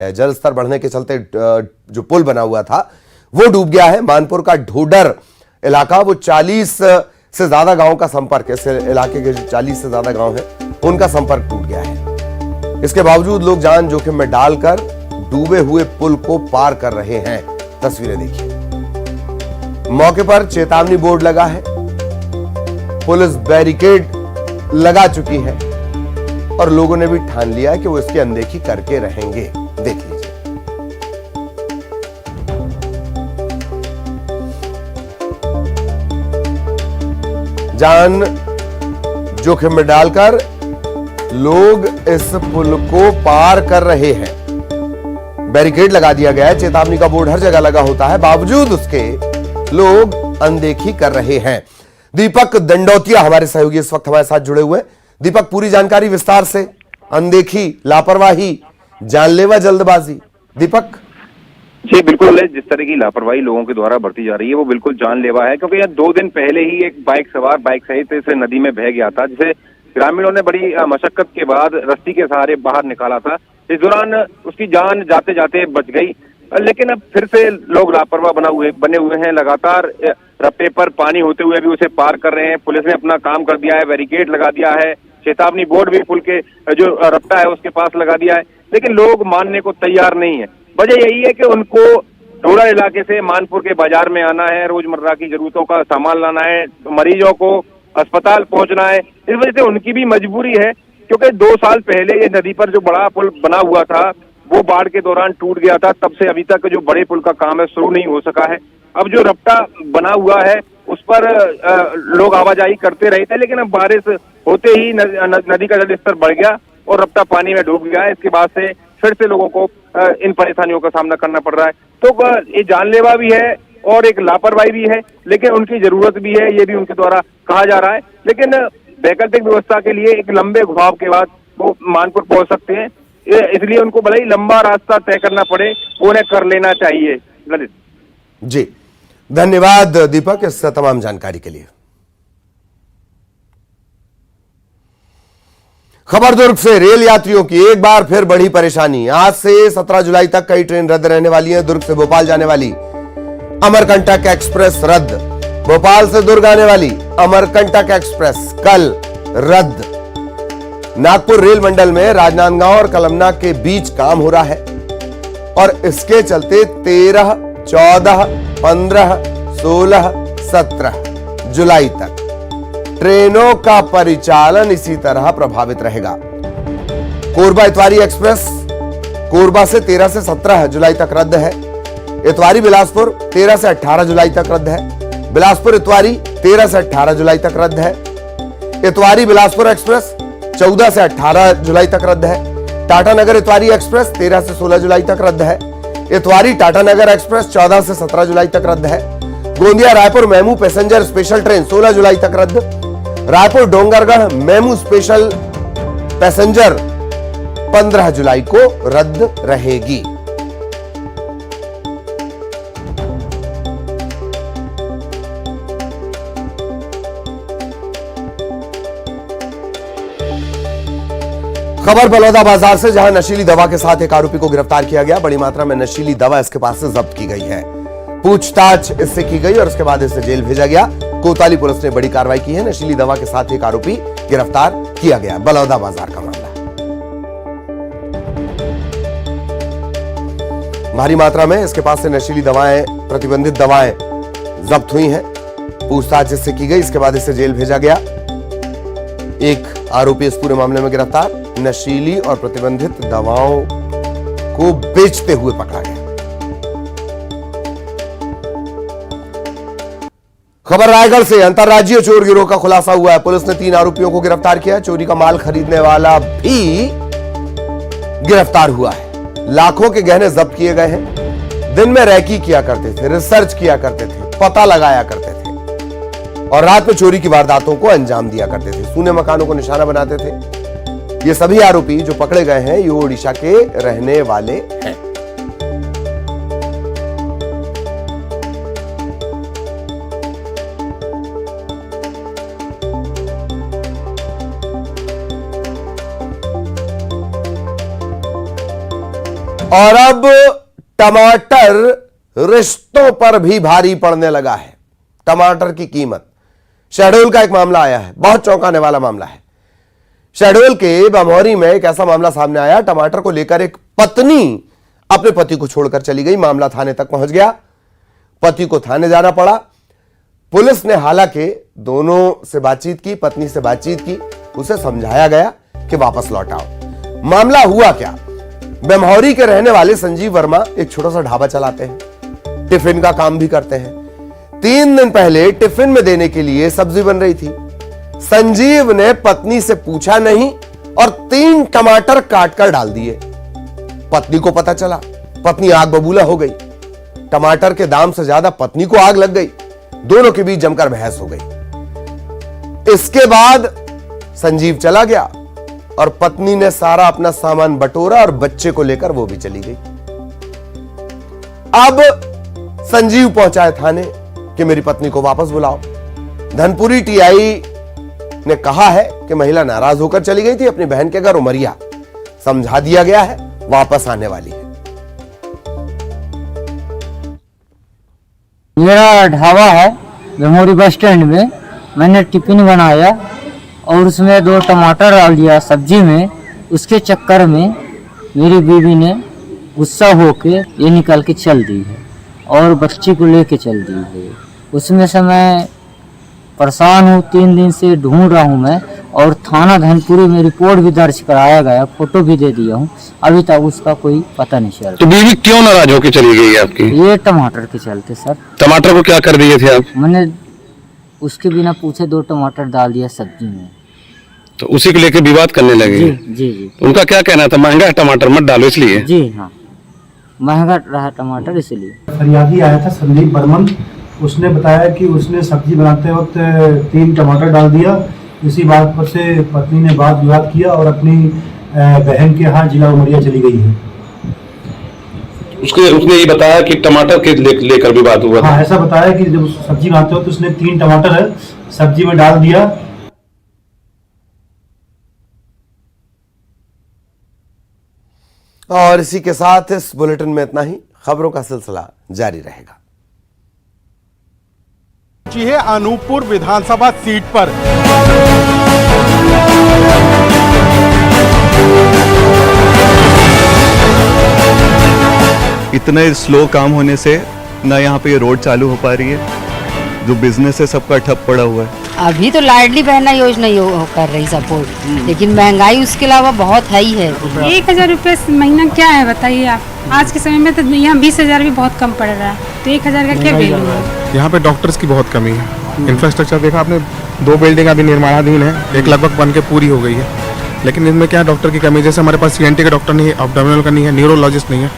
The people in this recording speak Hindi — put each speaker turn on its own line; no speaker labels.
जल स्तर बढ़ने के चलते जो पुल बना हुआ था वो डूब गया है। मानपुर का ढोडर इलाका, वो 40 से ज्यादा गांव का संपर्क, इस इलाके के जो 40 से ज्यादा गांव हैं उनका संपर्क टूट गया है। इसके बावजूद लोग जान जोखिम में डालकर डूबे हुए पुल को पार कर रहे हैं। तस्वीरें देखिए। मौके पर चेतावनी बोर्ड लगा है, पुलिस बैरिकेड लगा चुकी है और लोगों ने भी ठान लिया है कि वो इसकी अनदेखी करके रहेंगे। देख लीजिए। जान जोखिम में डालकर लोग इस पुल को पार कर रहे हैं। बैरिकेड लगा दिया गया है, चेतावनी का बोर्ड हर जगह लगा होता है, बावजूद उसके लोग अनदेखी कर रहे हैं। दीपक दंडौतिया हमारे सहयोगी इस वक्त हमारे साथ जुड़े हुए हैं। दीपक, पूरी जानकारी विस्तार से। अनदेखी, लापरवाही, जानलेवा जल्दबाजी। दीपक
जी बिल्कुल, जिस तरह की लापरवाही लोगों के द्वारा बरती जा रही है वो बिल्कुल जानलेवा है, क्योंकि यहाँ 2 दिन पहले ही एक बाइक सवार बाइक सहित इस नदी में बह गया था, जिसे ग्रामीणों ने बड़ी मशक्कत के बाद रस्सी के सहारे बाहर निकाला था। इस दौरान उसकी जान जाते जाते बच गई, लेकिन अब फिर से लोग लापरवाह बने हुए हैं। लगातार रफ्ते पर पानी होते हुए भी उसे पार कर रहे हैं। पुलिस ने अपना काम कर दिया है, बैरिकेड लगा दिया है, चेतावनी बोर्ड भी पुल के जो रफ्ता है उसके पास लगा दिया है, लेकिन लोग मानने को तैयार नहीं है। वजह यही है कि उनको ढोडर इलाके से मानपुर के बाजार में आना है, रोजमर्रा की जरूरतों का सामान लाना है, मरीजों को अस्पताल पहुंचना है। इस वजह से उनकी भी मजबूरी है, क्योंकि 2 साल पहले ये नदी पर जो बड़ा पुल बना हुआ था वो बाढ़ के दौरान टूट गया था। तब से अभी तक जो बड़े पुल का काम है शुरू नहीं हो सका है। अब जो रफ्ता बना हुआ है उस पर लोग आवाजाही करते रहे थे, लेकिन अब बारिश होते ही नदी का जल स्तर बढ़ गया और रफ्ता पानी में डूब गया है। इसके बाद से फिर से लोगों को इन परेशानियों का सामना करना पड़ रहा है। तो ये जानलेवा भी है और एक लापरवाही भी है, लेकिन उनकी जरूरत भी है, ये भी उनके द्वारा कहा जा रहा है। लेकिन वैकल्पिक व्यवस्था के लिए एक लंबे घुमाव के बाद वो मानपुर पहुंच सकते हैं, इसलिए उनको भले ही लंबा रास्ता तय करना पड़े, उन्हें कर लेना चाहिए। ललित
जी, धन्यवाद दीपक इस तमाम जानकारी के लिए। खबर दुर्ग से। रेल यात्रियों की एक बार फिर बढ़ी परेशानी। आज से 17 जुलाई तक कई ट्रेन रद्द रहने वाली हैं। दुर्ग से भोपाल जाने वाली अमरकंटक एक्सप्रेस रद्द। भोपाल से दुर्ग आने वाली अमरकंटक एक्सप्रेस कल रद्द। नागपुर रेल मंडल में राजनांदगांव और कलमना के बीच काम हो रहा है और इसके चलते 13, 14, 15, 16, 17 जुलाई तक ट्रेनों का परिचालन इसी तरह प्रभावित रहेगा। कोरबा इतवारी एक्सप्रेस कोरबा से 13 से 17 जुलाई तक रद्द है। इतवारी बिलासपुर 13 से 18 जुलाई तक रद्द है। बिलासपुर इतवारी 13 से 18 जुलाई तक रद्द है। इतवारी बिलासपुर एक्सप्रेस 14 से 18 जुलाई तक रद्द है। टाटानगर इतवारी एक्सप्रेस 13 से 16 जुलाई तक रद्द है। इतवारी टाटानगर एक्सप्रेस 14 से 17 जुलाई तक रद्द है। Gondia Raipur MEMU passenger special train 16 जुलाई तक रद्द। Raipur Dongargarh MEMU special passenger 15 जुलाई को रद्द रहेगी। खबर बलौदा बाजार से, जहां नशीली दवा के साथ एक आरोपी को गिरफ्तार किया गया। बड़ी मात्रा में नशीली दवा इसके पास से जब्त की गई है। पूछताछ इससे की गई और उसके बाद इसे जेल भेजा गया। कोतवाली पुलिस ने बड़ी कार्रवाई की है। नशीली दवा के साथ एक आरोपी गिरफ्तार किया गया। बलौदा बाजार का मामला। भारी मात्रा में इसके पास से नशीली दवाएं, प्रतिबंधित दवाएं जब्त हुई हैं। पूछताछ इससे की गई, इसके बाद इसे जेल भेजा गया। एक आरोपी इस पूरे मामले में गिरफ्तार। नशीली और प्रतिबंधित दवाओं को बेचते हुए पकड़ा गया। खबर रायगढ़ से, अंतरराज्यीय चोर गिरोह का खुलासा हुआ है। पुलिस ने 3 आरोपियों को गिरफ्तार किया है। चोरी का माल खरीदने वाला भी गिरफ्तार हुआ है। लाखों के गहने जब्त किए गए हैं। दिन में रैकी किया करते थे, रिसर्च किया करते थे, पता लगाया करते थे और रात में चोरी की वारदातों को अंजाम दिया करते थे। सूने मकानों को निशाना बनाते थे। ये सभी आरोपी जो पकड़े गए हैं ये ओडिशा के रहने वाले हैं। और अब टमाटर रिश्तों पर भी भारी पड़ने लगा है। टमाटर की कीमत, शहडोल का एक मामला आया है, बहुत चौंकाने वाला मामला है। शहडोल के बमौरी में एक ऐसा मामला सामने आया, टमाटर को लेकर एक पत्नी अपने पति को छोड़कर चली गई। मामला थाने तक पहुंच गया, पति को थाने जाना पड़ा। पुलिस ने हालांकि दोनों से बातचीत की, पत्नी से बातचीत की, उसे समझाया गया कि वापस लौट आओ। मामला हुआ क्या, बमौरी के रहने वाले संजीव वर्मा एक छोटा सा ढाबा चलाते हैं, टिफिन का काम भी करते हैं। 3 दिन पहले टिफिन में देने के लिए सब्जी बन रही थी। संजीव ने पत्नी से पूछा नहीं और 3 टमाटर काटकर डाल दिए। पत्नी को पता चला, पत्नी आग बबूला हो गई। टमाटर के दाम से ज्यादा पत्नी को आग लग गई। दोनों के बीच जमकर बहस हो गई। इसके बाद संजीव चला गया और पत्नी ने सारा अपना सामान बटोरा और बच्चे को लेकर वो भी चली गई। अब संजीव पहुंचा है थाने कि मेरी पत्नी को वापस बुलाओ। धनपुरी टीआई ने कहा है कि महिला नाराज होकर चली गई थी अपनी बहन के घर उमरिया, समझा दिया गया है, वापस आने वाली है।
मेरा ढाबा है बमौरी बस स्टैंड में। मैंने टिफिन बनाया और उसमें 2 टमाटर डाल दिया सब्जी में। उसके चक्कर में मेरी बीवी ने गुस्सा होके ये निकाल के चल दी है और बच्ची को लेके चल दी है। उसमें से मैं परेशान हूँ, 3 दिन से ढूंढ रहा हूँ मैं, और थाना धनपुरी में रिपोर्ट भी दर्ज कराया गया, फोटो भी दे दिया हूँ। अभी तक उसका कोई पता नहीं चल।
तो बीवी क्यों नाराज होकर चली गई है आपकी?
ये टमाटर के चलते सर।
टमाटर को क्या कर दिए थे आप?
मैंने उसके बिना पूछे 2 टमाटर डाल दिया सब्जी में।
तो उसी को लेकर विवाद करने लगे?
जी जी जी।
उनका क्या कहना था, महंगा है टमाटर मत डालो इसलिए?
जी हाँ, महंगा रहा टमाटर इसलिए।
फरियादी आया था संदीप बर्मन, उसने बताया कि उसने सब्जी बनाते वक्त 3 टमाटर डाल दिया। इसी बात पर से पत्नी ने वाद विवाद किया और अपनी बहन के यहाँ जिला उमरिया चली गई है।
उसने ये बताया कि टमाटर के लेकर विवाद हुआ।
हाँ, ऐसा बताया कि जब सब्जी बनाते वक्त उसने 3 टमाटर सब्जी में डाल दिया।
और इसी के साथ इस बुलेटिन में इतना ही। खबरों का सिलसिला जारी रहेगा।
है अनूपपुर विधानसभा सीट पर
इतने स्लो काम होने से ना यहाँ पे ये रोड चालू हो पा रही है, जो बिजनेस है सबका ठप पड़ा हुआ है।
अभी तो लाडली बहना योजना कर रही सपोर्ट, लेकिन महंगाई उसके अलावा बहुत हाई है।
1000 रुपये महीना क्या है बताइए आप। आज के समय में तो यहाँ 20,000 भी बहुत कम पड़ रहा है, तो 1000 का क्या वैल्यू है।
यहाँ पे डॉक्टर्स की बहुत कमी है। इंफ्रास्ट्रक्चर देखा आपने, 2 बिल्डिंग अभी निर्माणाधीन है, एक लगभग बन के पूरी हो गई है, लेकिन इनमें क्या डॉक्टर की कमी। जैसे हमारे पास CNT का डॉक्टर नहीं है, एब्डोमिनल का नहीं है, न्यूरोलॉजिस्ट नहीं है।